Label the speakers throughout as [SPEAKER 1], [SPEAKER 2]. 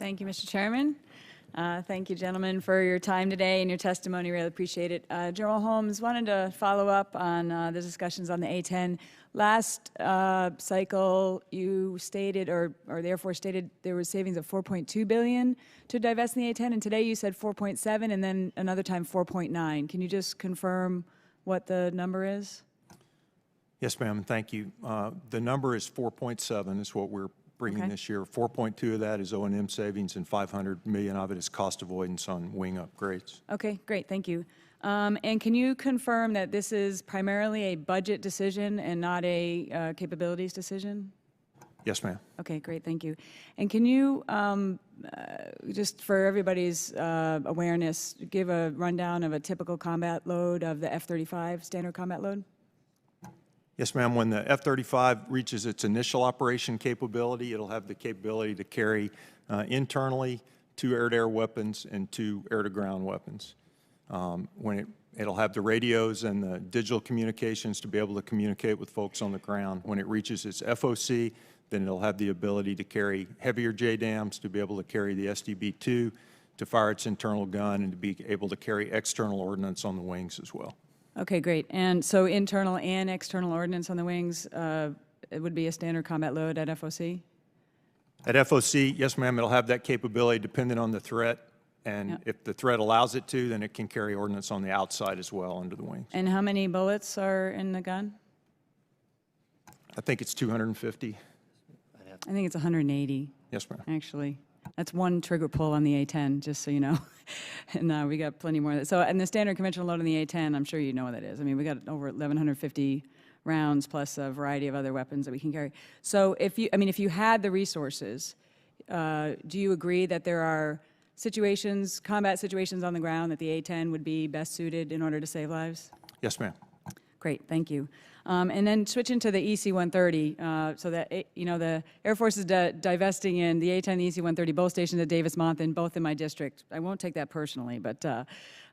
[SPEAKER 1] Thank you, Mr. Chairman. Thank you, gentlemen, for your time today and your testimony. Really appreciate it. General Holmes, wanted to follow up on the discussions on the A-10. Last cycle, you stated, or the Air Force stated, there was savings of $4.2 billion to divest in the A-10, and today you said 4.7, and then another time 4.9. Can you just confirm what the number is?
[SPEAKER 2] Yes, ma'am, and thank you. The number is 4.7 is what we're bringing this year. 4.2 of that is O&M savings, and $500 million of it is cost avoidance on wing upgrades.
[SPEAKER 1] Okay, great, thank you. And can you confirm that this is primarily a budget decision and not a capabilities decision?
[SPEAKER 2] Yes, ma'am.
[SPEAKER 1] Okay, great, thank you. And can you, just for everybody's awareness, give a rundown of a typical combat load of the F-35 standard combat load?
[SPEAKER 2] Yes, ma'am. When the F-35 reaches its initial operation capability, it'll have the capability to carry internally 2 air-to-air weapons and 2 air-to-ground weapons. It'll have the radios and the digital communications to be able to communicate with folks on the ground. When it reaches its FOC, then it'll have the ability to carry heavier JDAMs, to be able to carry the SDB-2, to fire its internal gun, and to be able to carry external ordnance on the wings as well.
[SPEAKER 1] Okay, great. And so internal and external ordnance on the wings, it would be a standard combat load at FOC?
[SPEAKER 2] At FOC, yes, ma'am, it'll have that capability depending on the threat. And if the threat allows it to, then it can carry ordnance on the outside as well under the wings.
[SPEAKER 1] And how many bullets are in the gun?
[SPEAKER 2] I think it's 250.
[SPEAKER 1] I think it's 180.
[SPEAKER 2] Yes, ma'am.
[SPEAKER 1] Actually. That's one trigger pull on the A-10, just so you know. And we got plenty more. So, and the standard conventional load on the A-10, I'm sure you know what that is. I mean, we got over 1,150 rounds plus a variety of other weapons that we can carry. So if you had the resources, do you agree that there are situations, combat situations on the ground that the A-10 would be best suited in order to save lives?
[SPEAKER 2] Yes, ma'am.
[SPEAKER 1] Great, thank you. And then switching to the EC-130, so that, the Air Force is divesting in the A-10 and the EC-130, both stationed at Davis-Monthan, both in my district. I won't take that personally, but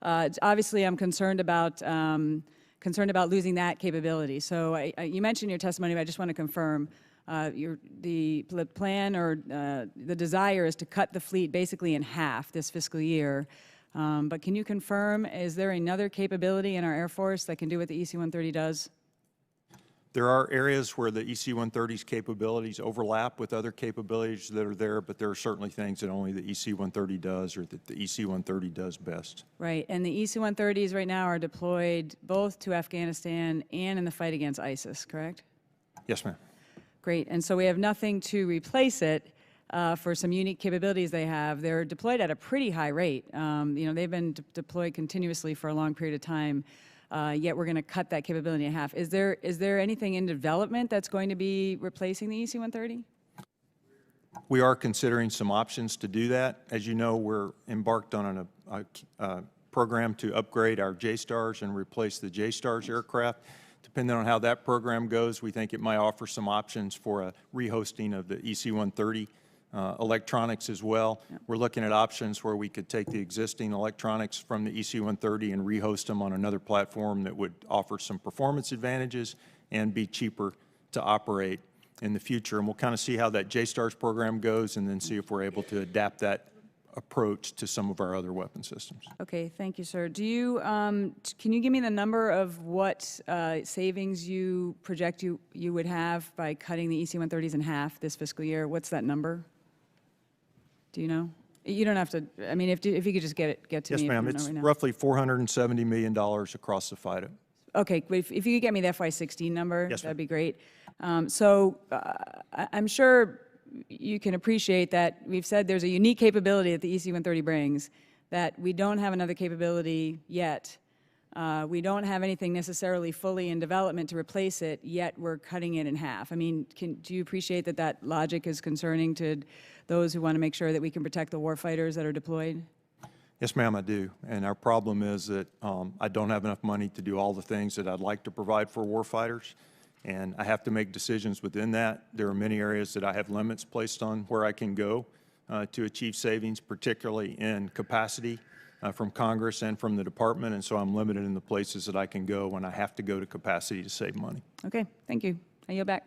[SPEAKER 1] obviously I'm concerned about losing that capability. So you mentioned in your testimony, but I just want to confirm, the plan or the desire is to cut the fleet basically in half this fiscal year. But can you confirm, is there another capability in our Air Force that can do what the EC-130 does?
[SPEAKER 2] There are areas where the EC-130's capabilities overlap with other capabilities that are there, but there are certainly things that only the EC-130 does or that the EC-130 does best.
[SPEAKER 1] Right, and the EC-130s right now are deployed both to Afghanistan and in the fight against ISIS, correct?
[SPEAKER 2] Yes, ma'am.
[SPEAKER 1] Great, and so we have nothing to replace it for some unique capabilities they have. They're deployed at a pretty high rate. They've been deployed continuously for a long period of time. Yet we're going to cut that capability in half. Is there anything in development that's going to be replacing the EC-130?
[SPEAKER 2] We are considering some options to do that. As you know, we're embarked on a program to upgrade our J-STARS and replace the J-STARS aircraft. Depending on how that program goes, we think it might offer some options for a rehosting of the EC-130 electronics as well. Yep. We're looking at options where we could take the existing electronics from the EC-130 and rehost them on another platform that would offer some performance advantages and be cheaper to operate in the future. And we'll kind of see how that J-STARS program goes and then see if we're able to adapt that approach to some of our other weapon systems.
[SPEAKER 1] Okay, thank you, sir. Do you, can you give me the number of what savings you project you would have by cutting the EC-130s in half this fiscal year? What's that number? Do you know? You don't have to, I mean, if you could just get to me.
[SPEAKER 2] Yes, ma'am. It's
[SPEAKER 1] right
[SPEAKER 2] roughly $470 million across the FIDA.
[SPEAKER 1] Okay, if you could get me the FY16 number,
[SPEAKER 2] yes,
[SPEAKER 1] that'd be great. So I'm sure you can appreciate that we've said there's a unique capability that the EC-130 brings, that we don't have another capability yet. We don't have anything necessarily fully in development to replace it, yet we're cutting it in half. I mean, do you appreciate that that logic is concerning to those who want to make sure that we can protect the warfighters that are deployed?
[SPEAKER 2] Yes, ma'am, I do. And our problem is that I don't have enough money to do all the things that I'd like to provide for warfighters. And I have to make decisions within that. There are many areas that I have limits placed on where I can go to achieve savings, particularly in capacity from Congress and from the department. And so I'm limited in the places that I can go when I have to go to capacity to save money.
[SPEAKER 1] Okay, thank you. I yield back.